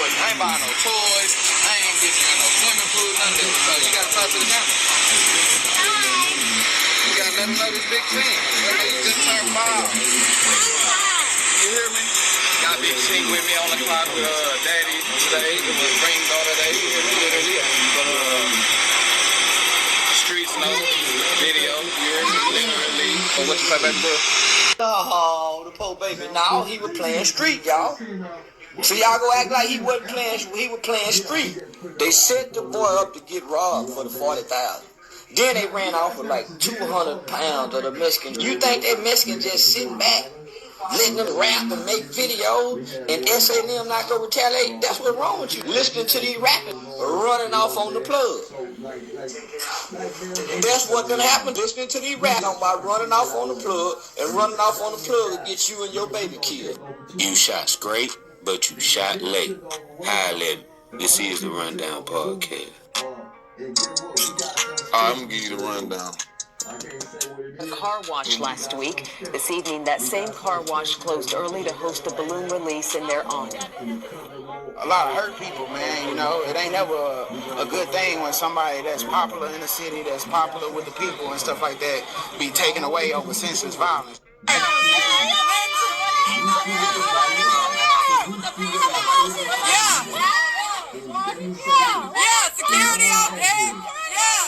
toys. I ain't buying no toys. I ain't getting you no swimming pool, none of that. So you gotta talk to the camera. You gotta let them know this big thing. Let them know you just turned 5. You hear me? Got Big Chink with me on the clock with Daddy today. It was granddaughter today. You hear me? Literally. But streets know video. You hear me? Literally. But what you play back for? Oh, the poor baby. No, he was playing street, y'all. So y'all go act like he was playing street. They set the boy up to get robbed for the 40,000. Then they ran off with like 200 pounds of the Mexican. You think that Mexican just sitting back, letting them rap and make videos and S&M not go retaliate? That's what's wrong with you. Listening to these rappers running off on the plug. That's what's gonna happen. Listening to these rappers about running off on the plug and running off on the plug will get you and your baby killed. You shot straight, but you shot late. High level. This is the Rundown Podcast. I'm gonna give you the rundown. A car wash last week. This evening, that same car wash closed early to host a balloon release in their honor. A lot of hurt people, man, you know. It ain't never a good thing when somebody that's popular in the city, that's popular with the people and stuff like that, be taken away over senseless violence. Yeah, security out there. Yeah.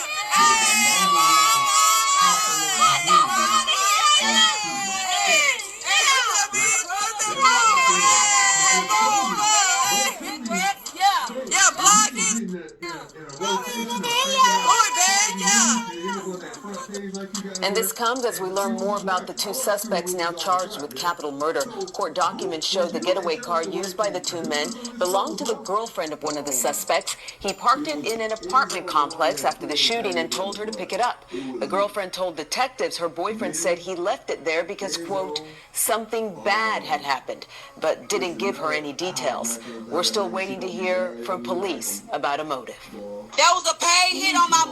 And this comes as we learn more about the two suspects now charged with capital murder. Court documents show the getaway car used by the two men belonged to the girlfriend of one of the suspects. He parked it in an apartment complex after the shooting and told her to pick it up. The girlfriend told detectives her boyfriend said he left it there because, quote, something bad had happened, but didn't give her any details. We're still waiting to hear from police about a motive. There was a paid hit on my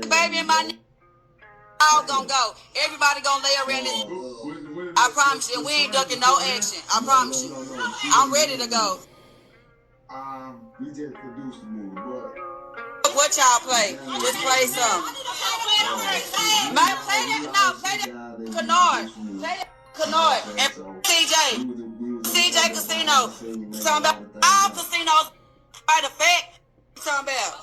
baby and my all gonna go. Everybody gonna lay around this. I promise you, we ain't ducking no action. I promise you. I'm ready to go. We just produced the movie, but what y'all play? Just play something. Man, play that Canard. Play that Canard. And CJ Casino. Talking about all casinos by the fact. Talking about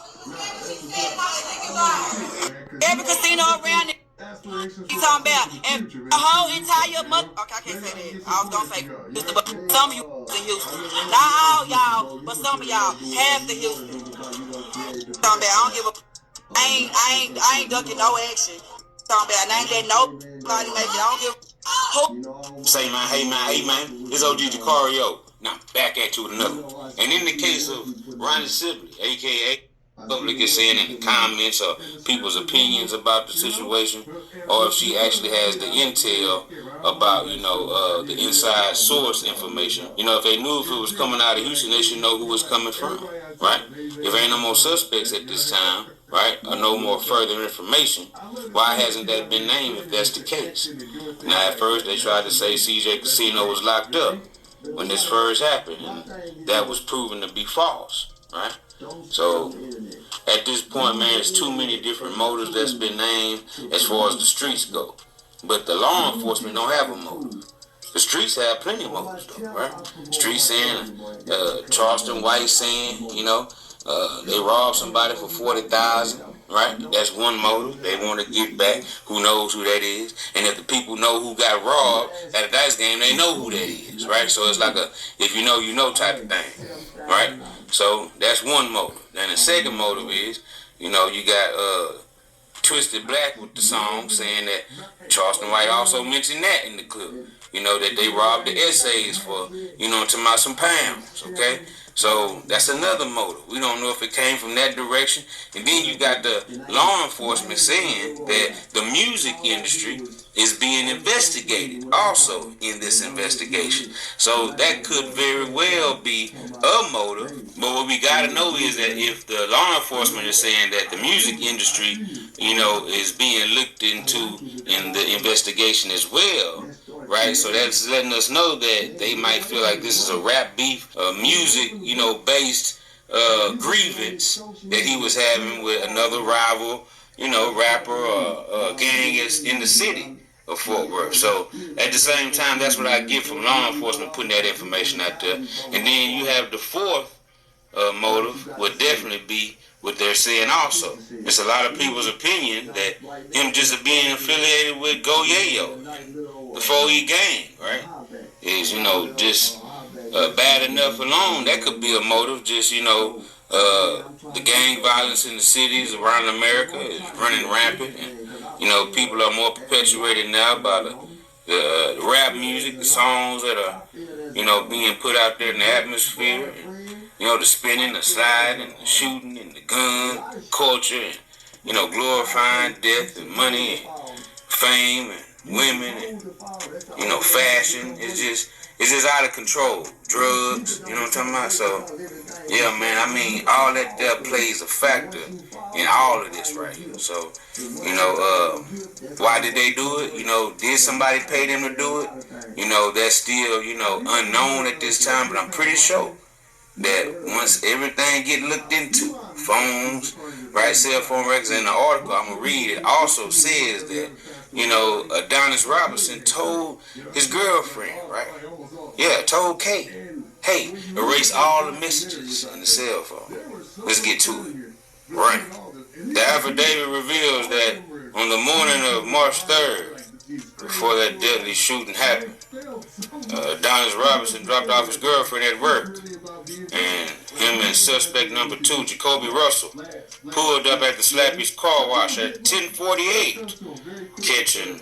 every casino around it. He's talking about and the whole entire month. Okay, I can't say that. I was gonna say Houston, but some of you in Houston. Not all y'all, but some of y'all half the Houston. Talking about I don't give a. I ain't ducking no action. Talking about I ain't letting nobody make it. I don't give. Say man, hey man, it's OG Jacario. Now back at you with another one. And in the case of Ronnie Sibley, aka public is saying in the comments or people's opinions about the situation, or if she actually has the intel about, the inside source information. If they knew if it was coming out of Houston, they should know who it's coming from, right? If ain't no more suspects at this time, right, or no more further information, why hasn't that been named if that's the case? Now, at first, they tried to say CJ Casino was locked up when this first happened, and that was proven to be false, right? So, at this point, man, there's too many different motives that's been named as far as the streets go. But the law enforcement don't have a motive. The streets have plenty of motives, though, right? Streets saying, Charleston White saying, they robbed somebody for 40,000, right? That's one motive. They want to get back. Who knows who that is? And if the people know who got robbed at a dice game, they know who that is, right? So it's like a if you know type of thing, right? So that's one motive. Then the second motive is, you got Twisted Black with the song saying that Charleston White also mentioned that in the clip. That they robbed the essays for, to my some pounds, okay? So that's another motive. We don't know if it came from that direction. And then you got the law enforcement saying that the music industry is being investigated also in this investigation. So that could very well be a motive. But what we got to know is that if the law enforcement is saying that the music industry, is being looked into in the investigation as well, right? So that's letting us know that they might feel like this is a rap beef, music, based grievance that he was having with another rival, rapper or gang in the city of Fort Worth. So at the same time, that's what I get from law enforcement putting that information out there. And then you have the fourth motive would definitely be what they're saying also. It's a lot of people's opinion that him just being affiliated with Go Yayo, the 4E gang, right, is, just bad enough alone. That could be a motive. Just, the gang violence in the cities around America is running rampant. And, people are more perpetuated now by the rap music, the songs that are, being put out there in the atmosphere. And, the spinning, the sliding, the shooting, and the gun culture, and, glorifying death and money and fame and women and, fashion. It's just out of control. Drugs, you know what I'm talking about? So, yeah, man, I mean, all that there plays a factor in all of this right here. So, why did they do it? Did somebody pay them to do it? That's still, unknown at this time, but I'm pretty sure that once everything get looked into, phones, right, cell phone records, in the article I'm going to read, it also says that, Adonis Robinson told his girlfriend, right, told Kate, hey, erase all the messages in the cell phone. Let's get to it. Ronnie. The affidavit reveals that on the morning of March 3rd, before that deadly shooting happened, Adonis Robinson dropped off his girlfriend at work, and him and suspect number 2, Jacoby Russell, pulled up at the Slappy's car wash at 10:48, catching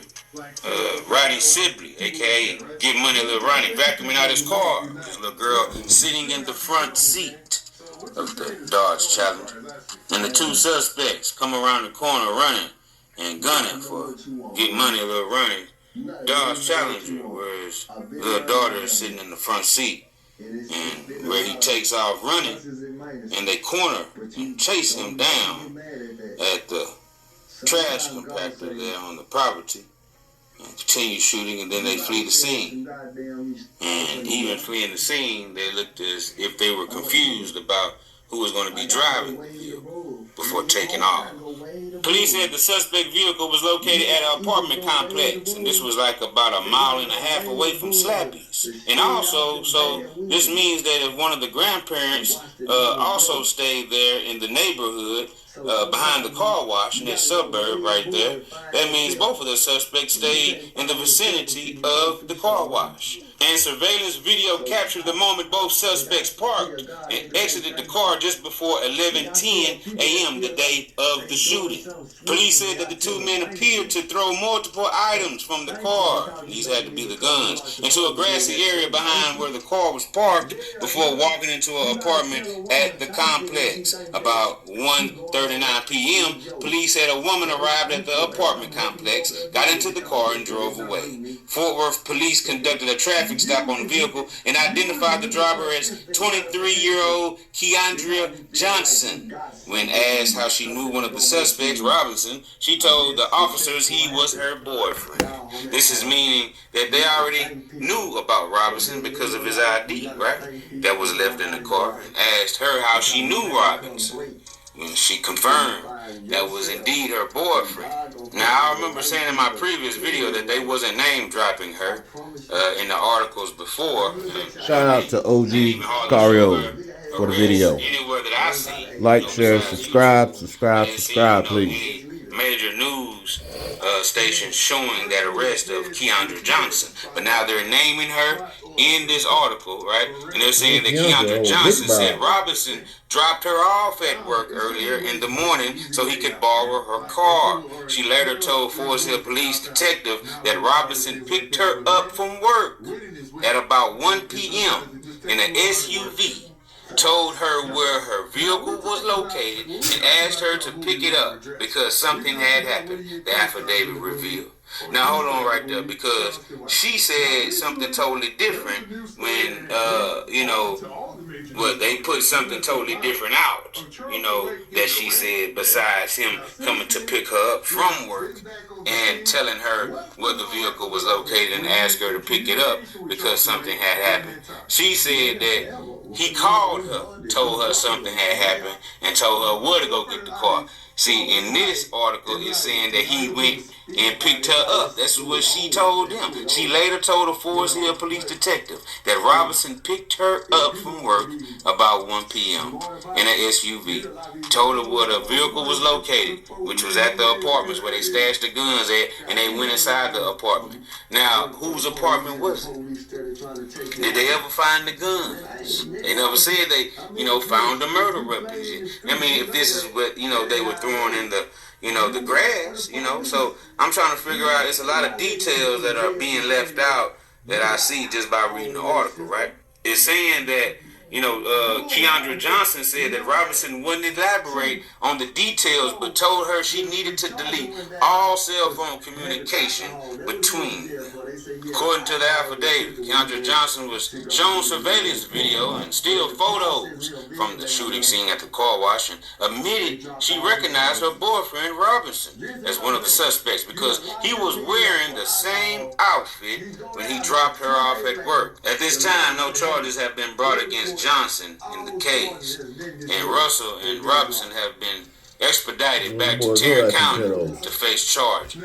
Ronnie Sibley, a.k.a. Get Money Little Ronnie, vacuuming out his car. This little girl sitting in the front seat of the Dodge Challenger. And the 2 suspects come around the corner running and gunning for Get Money Little Ronnie Dodge Challenger, where his little daughter is sitting in the front seat, and where he takes off running, and they corner and chase him down at the trash compactor there on the property, and continue shooting, and then they flee the scene. And even fleeing the scene, they looked as if they were confused about who was going to be driving the vehicle before taking off. Police said the suspect vehicle was located at an apartment complex, and this was like about 1.5 miles away from Slappy's. And also, so this means that if one of the grandparents also stayed there in the neighborhood behind the car wash in that suburb right there, that means both of the suspects stayed in the vicinity of the car wash. And surveillance video captured the moment both suspects parked and exited the car just before 11:10 a.m. the day of the shooting. Police said that the 2 men appeared to throw multiple items from the car, these had to be the guns, into a grassy area behind where the car was parked before walking into an apartment at the complex. About 1:39 p.m., police said a woman arrived at the apartment complex, got into the car, and drove away. Fort Worth police conducted a traffic stop on the vehicle and identified the driver as 23-year-old Keandria Johnson. When asked how she knew one of the suspects, Robinson, she told the officers he was her boyfriend. This is meaning that they already knew about Robinson because of his ID, right, that was left in the car, and asked her how she knew Robinson. When she confirmed that was indeed her boyfriend. Now, I remember saying in my previous video that they wasn't name dropping her in the articles before. Shout out to OG Cario for the video. Anywhere that I see, like, share, subscribe, please. Major news stations showing that arrest of Keandra Johnson, but now they're naming her in this article, right? And they're saying that Keandra Johnson said Robinson dropped her off at work earlier in the morning so he could borrow her car. She later told Forest Hill police detective that Robinson picked her up from work at about 1 p.m. in an SUV, told her where her vehicle was located, and asked her to pick it up because something had happened, the affidavit revealed. Now hold on right there, because she said something totally different when well, they put something totally different out, that she said, besides him coming to pick her up from work and telling her where the vehicle was located and asked her to pick it up because something had happened. She said that he called her, told her something had happened, and told her where to go get the car. See, in this article, it's saying that he went and picked her up. That's what she told him. She later told a Forest Hill police detective that Robinson picked her up from work about 1 p.m. in an SUV. Told her where the vehicle was located, which was at the apartments where they stashed the guns at, and they went inside the apartment. Now, whose apartment was it? Did they ever find the guns? They never said they, found the murder weapons. I mean, if this is what, they were throwing in the, the grass, So I'm trying to figure out, it's a lot of details that are being left out that I see just by reading the article, right? It's saying that, Keandra Johnson said that Robinson wouldn't elaborate on the details, but told her she needed to delete all cell phone communication between them. According to the affidavit, Keandra Johnson was shown surveillance video and still photos from the shooting scene at the car wash and admitted she recognized her boyfriend Robinson as one of the suspects because he was wearing the same outfit when he dropped her off at work. At this time, no charges have been brought against Johnson in the case, and Russell and Robinson have been expedited back to Terry County to face charges.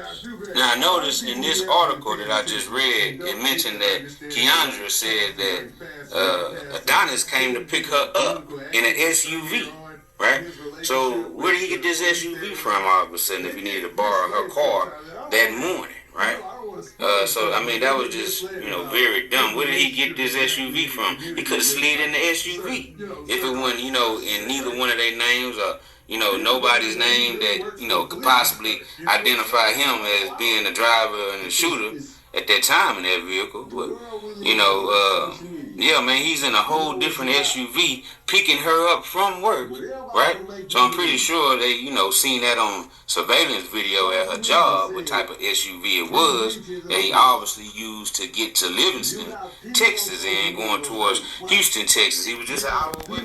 Now, I noticed in this article that I just read, it mentioned that Keandra said that Adonis came to pick her up in an SUV, right? So where did he get this SUV from all of a sudden if he needed to borrow her car that morning, right? So, I mean, that was just, very dumb. Where did he get this SUV from? He could have slid in the SUV. If it wasn't, in neither one of their names or, nobody's name that, could possibly identify him as being the driver and the shooter at that time in that vehicle. But, yeah, man, he's in a whole different SUV picking her up from work, right? So I'm pretty sure they, seen that on surveillance video at her job, what type of SUV it was that he obviously used to get to Livingston, Texas, and going towards Houston, Texas. He was just out of the way.